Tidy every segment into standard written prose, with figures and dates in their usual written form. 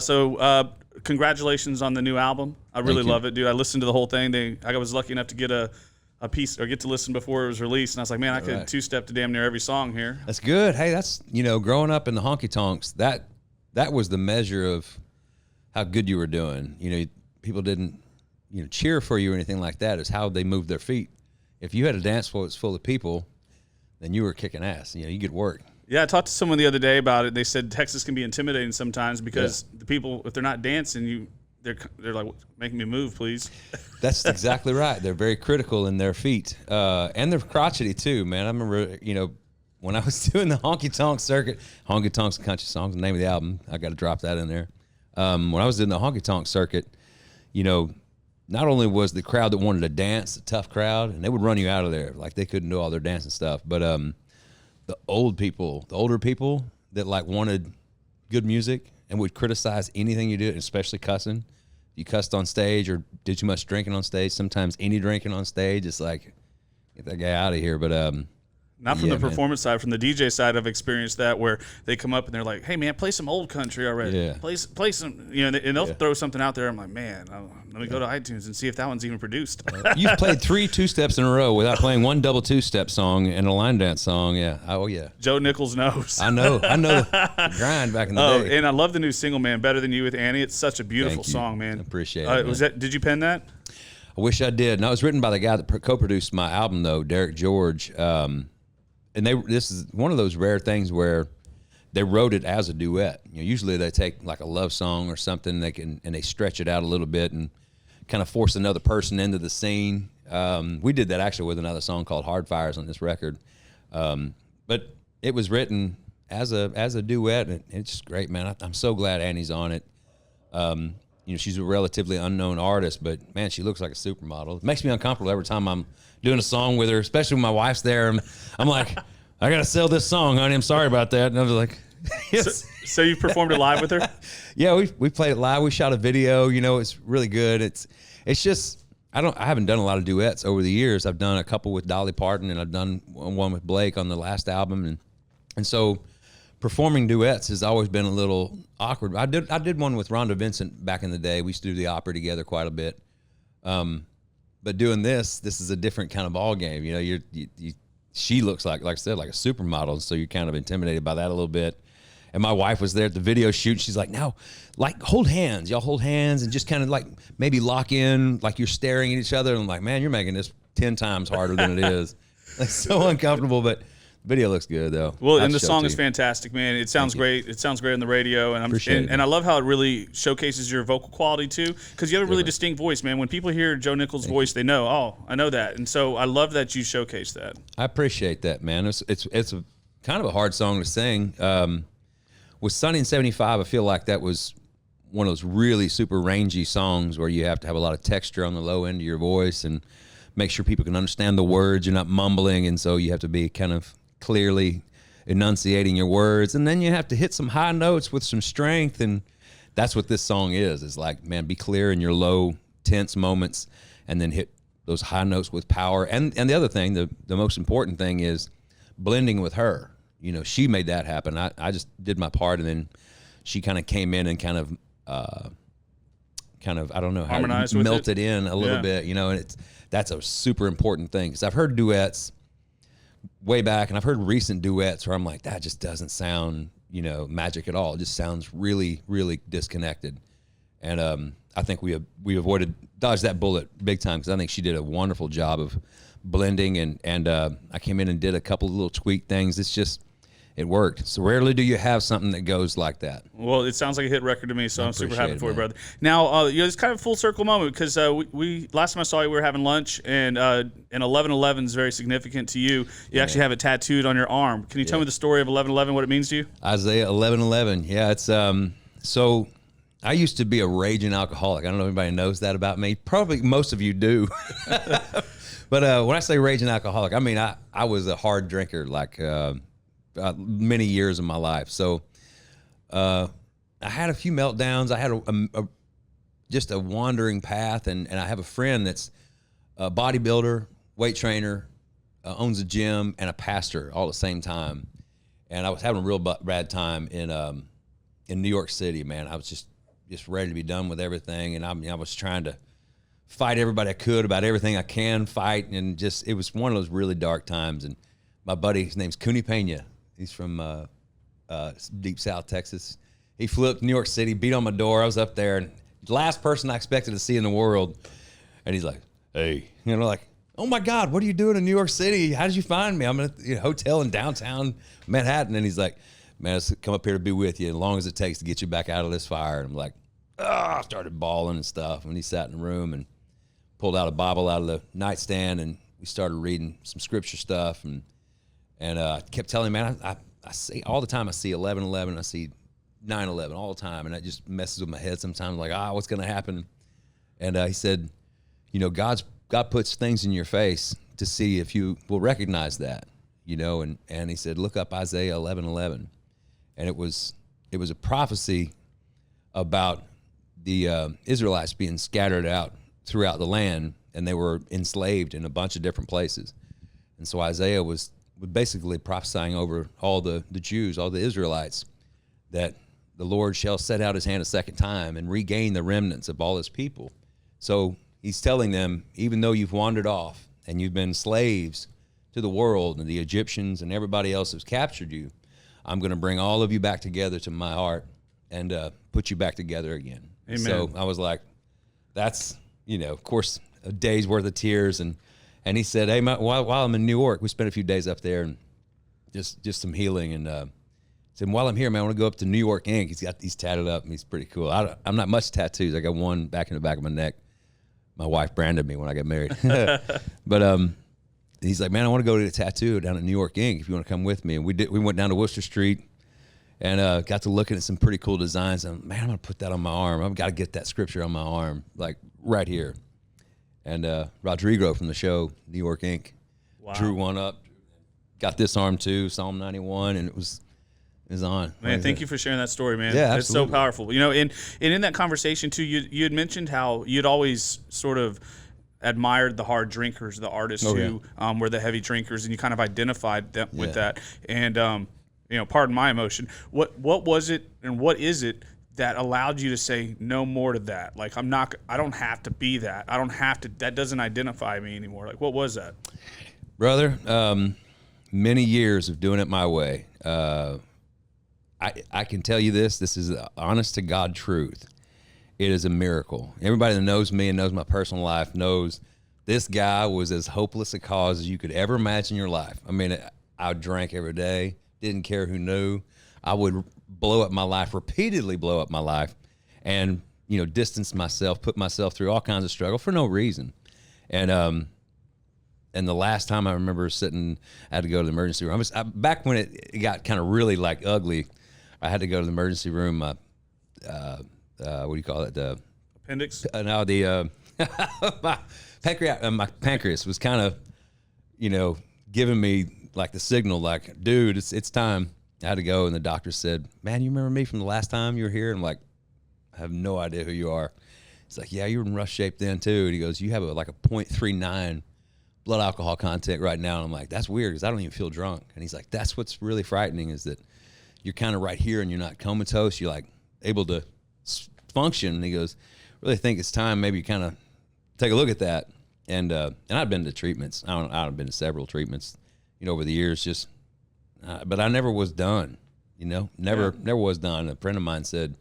Congratulations on the new album. I really love it, dude. I listened to the whole thing. I was lucky enough to get a piece or get to listen before it was released, and I was like, man, I could two-step to damn near every song here. That's good. Hey, that's, growing up in the honky tonks, that was the measure of how good you were doing. People didn't, cheer for you or anything like that. It's how they moved their feet. If you had a dance floor that's full of people, then you were kicking ass. You get work. Yeah, I talked to someone the other day about it. They said Texas can be intimidating sometimes because the people, if they're not dancing, they're like, making me move, please. That's exactly right. They're very critical in their feet, and they're crotchety too, man. I remember, when I was doing the honky tonk circuit, Honky Tonks and Country Songs, the name of the album. I got to drop that in there. When I was in the honky tonk circuit, not only was the crowd that wanted to dance a tough crowd, and they would run you out of there like they couldn't do all their dancing stuff, but the older people that like wanted good music and would criticize anything you did, especially cussing. You cussed on stage or did too much drinking on stage. Sometimes any drinking on stage, it's like, get that guy out of here. But not from the performance side, from the DJ side, I've experienced that where they come up and they're like, "Hey man, play some old country already. Yeah. Play some," and they'll throw something out there. I'm like, man, let me go to iTunes and see if that one's even produced. You've played 3 2-steps in a row without playing one double 2-step song and a line dance song. Yeah. Oh yeah. Joe Nichols knows. I know the grind back in the day. And I love the new single, man, Better Than You with Annie. It's such a beautiful song, man. I appreciate it. Did you pen that? I wish I did. No, it was written by the guy that co-produced my album though, Derek George. And this is one of those rare things where they wrote it as a duet. Usually they take like a love song or something, and they stretch it out a little bit and kind of force another person into the scene. We did that actually with another song called Hard Fires on this record. But it was written as a duet, and it's just great, man. I'm so glad Annie's on it. She's a relatively unknown artist, but man, she looks like a supermodel. It makes me uncomfortable every time I'm doing a song with her, especially when my wife's there. I'm like, I got to sell this song, honey. I'm sorry about that. And I was like, yes. So you performed it live with her? Yeah, we played it live. We shot a video. It's really good. It's just, I haven't done a lot of duets over the years. I've done a couple with Dolly Parton, and I've done one with Blake on the last album, and so performing duets has always been a little awkward. I did one with Rhonda Vincent back in the day. We used to do the opera together quite a bit. But doing this is a different kind of ball game. She looks like I said, like a supermodel, so you're kind of intimidated by that a little bit. And my wife was there at the video shoot. She's like, now, like, hold hands. Y'all hold hands and just kind of like maybe lock in, like you're staring at each other. And I'm like, man, you're making this 10 times harder than it is. It's so uncomfortable, but video looks good though. Well, and the song is fantastic, man. It sounds great. It sounds great on the radio, and I love how it really showcases your vocal quality too, because you have a really distinct voice, man. When people hear Joe Nichols' voice, they know, oh, I know that, and so I love that you showcase that. I appreciate that, man. It's a kind of a hard song to sing. With Sunny in 75, I feel like that was one of those really super rangy songs where you have to have a lot of texture on the low end of your voice and make sure people can understand the words. You're not mumbling, and so you have to be kind of clearly enunciating your words, and then you have to hit some high notes with some strength, and that's what this song is. It's like, man, be clear in your low, tense moments, and then hit those high notes with power. And the other thing, the most important thing is blending with her. She made that happen. I just did my part, and then she kind of came in and kind of I don't know how harmonized to melt it in a little bit, and that's a super important thing, because I've heard duets way back, and I've heard recent duets where I'm like, that just doesn't sound, magic at all. It just sounds really, really disconnected. And I think we dodged that bullet big time, because I think she did a wonderful job of blending, and I came in and did a couple of little tweak things. It worked. So rarely do you have something that goes like that. Well, it sounds like a hit record to me, so I'm super happy for you, brother. Now, it's kind of a full circle moment, because we last time I saw you, we were having lunch, and 11/11 is very significant to you. You actually have it tattooed on your arm. Can you tell me the story of 11/11, what it means to you? Isaiah 11:11. Yeah, it's so I used to be a raging alcoholic. I don't know if anybody knows that about me. Probably most of you do. But when I say raging alcoholic, I mean I was a hard drinker, like many years of my life. So I had a few meltdowns. I had just a wandering path, and I have a friend that's a bodybuilder, weight trainer, owns a gym, and a pastor all at the same time. And I was having a real bad time in New York City, man. I was just just ready to be done with everything. And I was trying to fight everybody I could about everything I can fight. And just, it was one of those really dark times. And my buddy, his name's Cooney Pena. He's from deep South Texas. He flew up to New York City, beat on my door. I was up there, and the last person I expected to see in the world. And he's like, hey, like, oh my God, what are you doing in New York City? How did you find me? I'm in a hotel in downtown Manhattan. And he's like, man, I come up here to be with you as long as it takes to get you back out of this fire. And I'm like, I started bawling and stuff. And he sat in the room and pulled out a Bible out of the nightstand, and we started reading some scripture stuff. And I kept telling him, man, I see all the time, I see 11:11, I see 9/11 all the time. And that just messes with my head sometimes, like, what's going to happen? And he said, God puts things in your face to see if you will recognize that, and he said, look up Isaiah 11:11. And it was a prophecy about the Israelites being scattered out throughout the land, and they were enslaved in a bunch of different places. And so Isaiah was basically prophesying over all the Jews, all the Israelites, that the Lord shall set out his hand a second time and regain the remnants of all his people. So he's telling them, even though you've wandered off and you've been slaves to the world and the Egyptians and everybody else has captured you, I'm going to bring all of you back together to my heart and put you back together again. Amen. So I was like, that's, of course, a day's worth of tears. And he said, hey, while I'm in New York, we spent a few days up there and just some healing. And said, while I'm here, man, I want to go up to New York Inc. He's got these tatted up, and he's pretty cool. I'm not much tattoos. I got one back in the back of my neck. My wife branded me when I got married. But he's like, man, I want to go to a tattoo down at New York Inc. if you want to come with me. And we went down to Worcester Street and got to looking at some pretty cool designs. And man, I'm going to put that on my arm. I've got to get that scripture on my arm, like right here. And Rodrigo from the show, New York Inc., drew one up, got this arm too, Psalm 91, and it was on. Man, thank you for sharing that story, man. Yeah, it's so powerful. And in that conversation too, you had mentioned how you'd always sort of admired the hard drinkers, the artists who were the heavy drinkers, and you kind of identified them with that. And pardon my emotion. What was it, and what is it that allowed you to say no more to that? Like, I don't have to be that. I don't have to. That doesn't identify me anymore. Like, what was that, brother? Many years of doing it my way. I can tell you this is the honest to God truth. It is a miracle. Everybody that knows me and knows my personal life knows this guy was as hopeless a cause as you could ever imagine in your life. I mean, I drank every day, didn't care who knew. I would repeatedly blow up my life, and, distance myself, put myself through all kinds of struggle for no reason. And the last time I remember I had to go to the emergency room. Back when it got kind of really like ugly, I had to go to the emergency room. What do you call it? The appendix? No, my pancreas was kind of, giving me like the signal, like, dude, it's time. I had to go, and the doctor said, man, you remember me from the last time you were here? And I'm like, I have no idea who you are. He's like, yeah, you were in rough shape then too. And he goes, you have a 0.39 blood alcohol content right now. And I'm like, that's weird because I don't even feel drunk. And he's like, that's what's really frightening, is that you're kind of right here and you're not comatose. You're like able to function. And he goes, really think it's time maybe you kind of take a look at that. And I've been to treatments. I've been to several treatments, over the years, but I never was done, never was done. A friend of mine said,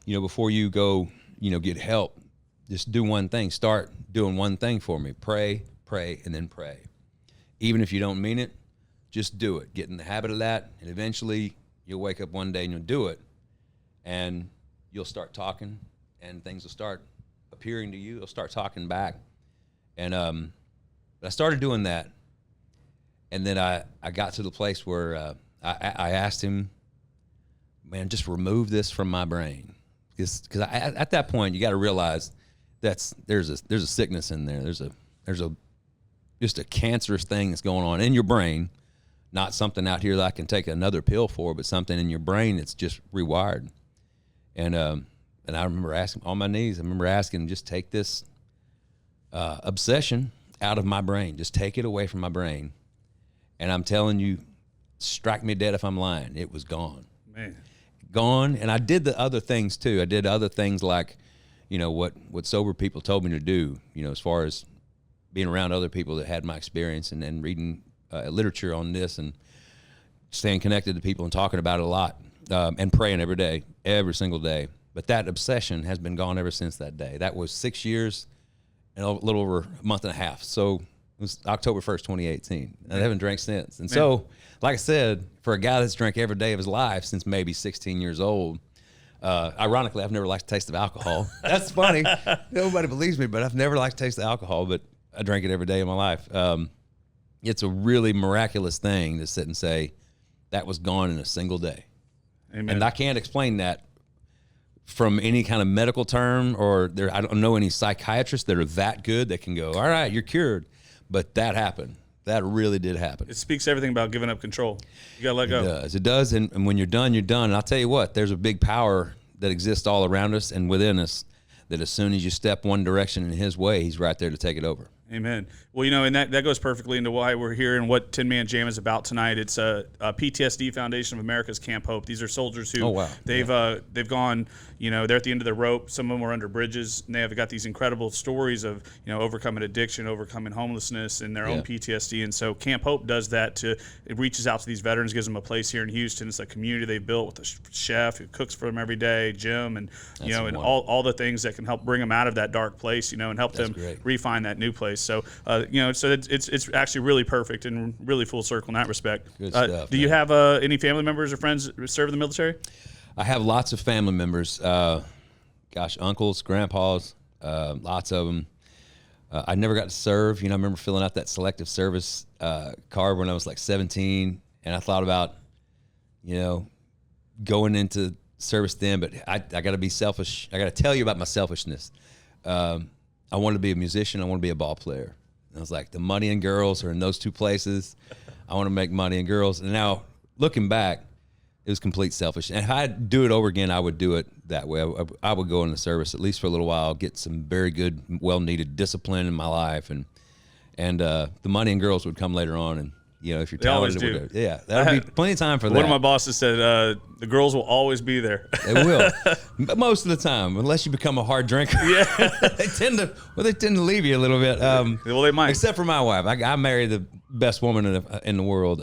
before you go, get help, just do one thing. Start doing one thing for me. Pray, and then pray. Even if you don't mean it, just do it. Get in the habit of that, and eventually you'll wake up one day and you'll do it, and you'll start talking, and things will start appearing to you. You'll start talking back. And I started doing that, and then I got to the place where I asked him, man, just remove this from my brain. Because at that point, you got to realize there's a sickness in there. There's just a cancerous thing that's going on in your brain, not something out here that I can take another pill for, but something in your brain that's just rewired. And I remember asking on my knees, just take this obsession out of my brain. Just take it away from my brain. And I'm telling you, strike me dead if I'm lying. It was gone. Man. gone. And I did the other things too. I did other things like, you know, what sober people told me to do, you know, as far as being around other people that had my experience and reading literature on this and staying connected to people and talking about it a lot and praying every day, every single day. But that obsession has been gone ever since that day. That was 6 years and a little over a month and a half. So it was October 1st, 2018. And I haven't drank since. And so, like I said, for a guy that's drank every day of his life since maybe 16 years old, ironically, I've never liked the taste of alcohol. That's funny. Nobody believes me, but I've never liked the taste of alcohol, but I drank it every day of my life. It's a really miraculous thing to sit and say that was gone in a single day. Amen. And I can't explain that from any kind of medical term, or I don't know any psychiatrists that are that good that can go, all right, you're cured. But that happened. That really did happen. It speaks everything about giving up control. You got to let go. It does. And when you're done, you're done. And I'll tell you what, there's a big power that exists all around us and within us that as soon as you step one direction in his way, he's right there to take it over. Amen. Well, you know, and that goes perfectly into why we're here and what 10 Man Jam is about tonight. It's a PTSD Foundation of America's Camp Hope. These are soldiers who they've gone, you know, they're at the end of the rope. Some of them are under bridges, and they have got these incredible stories of, you know, overcoming addiction, overcoming homelessness, and their own PTSD. And so Camp Hope does that. It reaches out to these veterans, gives them a place here in Houston. It's a community they built with a chef who cooks for them every day, gym, and you know, and all the things that can help bring them out of that dark place, you know, and help them refine that new place. So, you know, so it's actually really perfect and really full circle in that respect. Good stuff. Do you have any family members or friends that serve in the military? I have lots of family members. Uncles, grandpas, lots of them. I never got to serve. You know, I remember filling out that selective service card when I was like 17, and I thought about, you know, going into service then, but I got to be selfish. I got to tell you about my selfishness. I wanted to be a musician. I want to be a ball player. And I was like, the money and girls are in those two places. I want to make money and girls. And now, looking back, it was complete selfish. And if I'd do it over again, I would do it that way. I would go into service, at least for a little while, get some very good, well-needed discipline in my life. And the money and girls would come later on. And, you know, if you're talented, that'll be plenty of time for that. One of my bosses said the girls will always be there. They will, but most of the time, unless you become a hard drinker. Yeah, they tend to leave you a little bit. Well, they might. Except for my wife, I married the best woman in the world,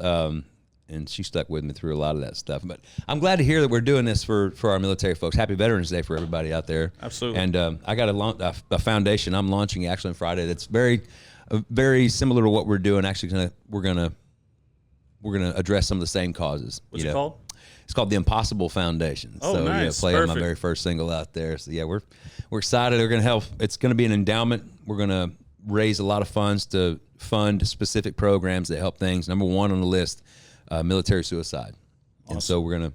and she stuck with me through a lot of that stuff. But I'm glad to hear that we're doing this for our military folks. Happy Veterans Day for everybody out there. Absolutely. And I got a foundation I'm launching actually on Friday that's very similar to what we're doing. Actually, we're gonna address some of the same causes. What's it called? It's called the Impossible Foundation. Oh, so nice. Play on my very first single out there. So we're excited. We're gonna help. It's gonna be an endowment. We're gonna raise a lot of funds to fund specific programs that help things. Number one on the list, military suicide. Awesome. And so we're gonna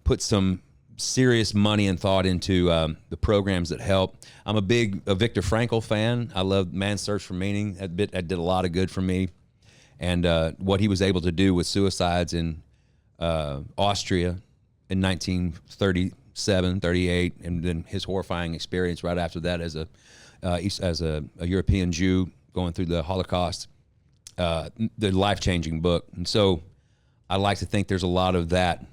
put some serious money and thought into the programs that help. I'm a big Viktor Frankl fan. I love Man's Search for Meaning. That did a lot of good for me. And what he was able to do with suicides in Austria in 1937, 38, and then his horrifying experience right after that as a European Jew going through the Holocaust, the life-changing book. And so I like to think there's a lot of that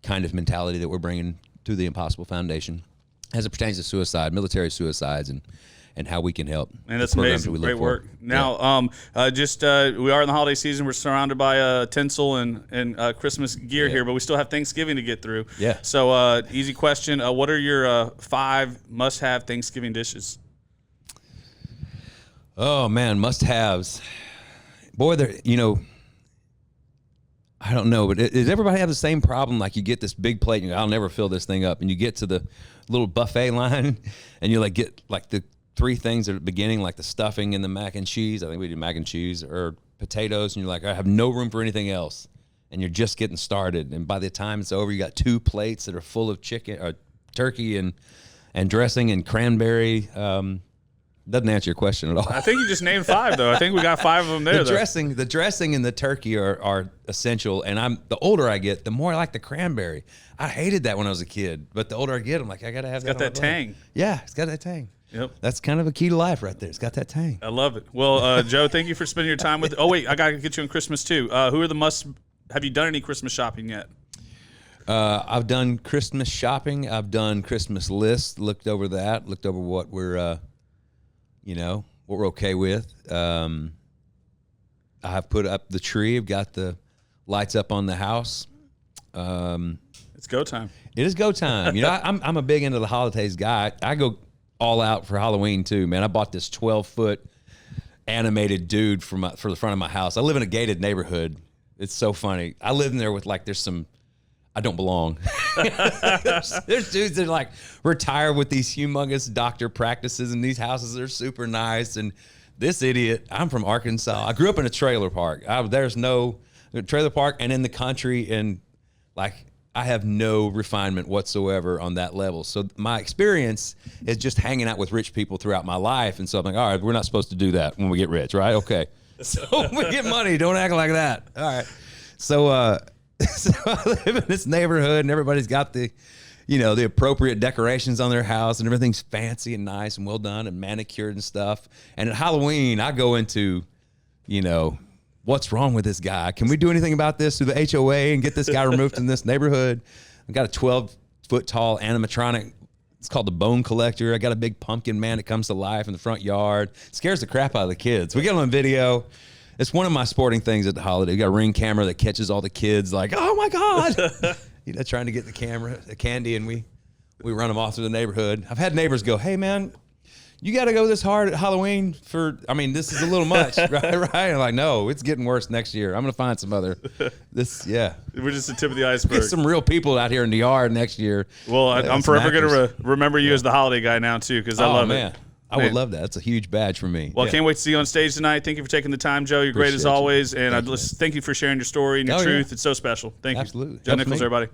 kind of mentality that we're bringing to the Impossible Foundation as it pertains to suicide, military suicides, and how we can help. And that's amazing. Great work. Now, we are in the holiday season. We're surrounded by tinsel and Christmas gear here, but we still have Thanksgiving to get through. Yeah. So, easy question. What are your 5 must-have Thanksgiving dishes? Oh, man, must-haves. Boy, I don't know, but does everybody have the same problem? Like you get this big plate and I'll never fill this thing up. And you get to the little buffet line and you get the 3 things at the beginning, like the stuffing and the mac and cheese. I think we did mac and cheese or potatoes. And you're like, I have no room for anything else. And you're just getting started. And by the time it's over, you got 2 plates that are full of chicken or turkey and dressing and cranberry. Doesn't answer your question at all. I think you just named 5, though. I think we got 5 of them there. The dressing and the turkey are essential. And the older I get, the more I like the cranberry. I hated that when I was a kid, but the older I get, I'm like, I gotta have that. It's got that tang. Yeah, it's got that tang. Yep. That's kind of a key to life right there. It's got that tang. I love it. Well, Joe, thank you for spending your time with. Oh wait, I gotta get you on Christmas too. Have you done any Christmas shopping yet? I've done Christmas shopping. I've done Christmas lists. Looked over that. Looked over what we're, what we're okay with. I've put up the tree. I've got the lights up on the house. It's go time. It is go time. I'm a big into the holidays guy. I go all out for Halloween too, man. I bought this 12-foot animated dude for the front of my house. I live in a gated neighborhood. It's so funny. I live in there with there's some. I don't belong. there's dudes that are retired with these humongous doctor practices, and these houses are super nice. And this idiot, I'm from Arkansas. I grew up in a trailer park. There's no trailer park and in the country, and I have no refinement whatsoever on that level. So my experience is just hanging out with rich people throughout my life. And so I'm like, all right, we're not supposed to do that when we get rich, right? Okay. So when we get money, don't act like that. All right. So, so I live in this neighborhood, and everybody's got the appropriate decorations on their house, and everything's fancy and nice and well done and manicured and stuff. And at Halloween, I go into, what's wrong with this guy? Can we do anything about this through the HOA and get this guy removed from this neighborhood? I've got a 12-foot tall animatronic. It's called the Bone Collector. I got a big pumpkin man that comes to life in the front yard. Scares the crap out of the kids. We get them on video. It's one of my sporting things at the holiday. We got a Ring camera that catches all the kids oh my God. Trying to get the candy, and we run them off through the neighborhood. I've had neighbors go, hey man, you got to go this hard at Halloween this is a little much, right? I'm like, no, it's getting worse next year. I'm going to find some other, We're just the tip of the iceberg. Get some real people out here in the yard next year. Well, I'm forever going to remember you as the holiday guy now, too, because I love it. I would love that. That's a huge badge for me. Well, I can't wait to see you on stage tonight. Thank you for taking the time, Joe. You're great as always. And thank you for sharing your story and your truth. It's so special. Thank you. Absolutely. Joe Nichols, everybody.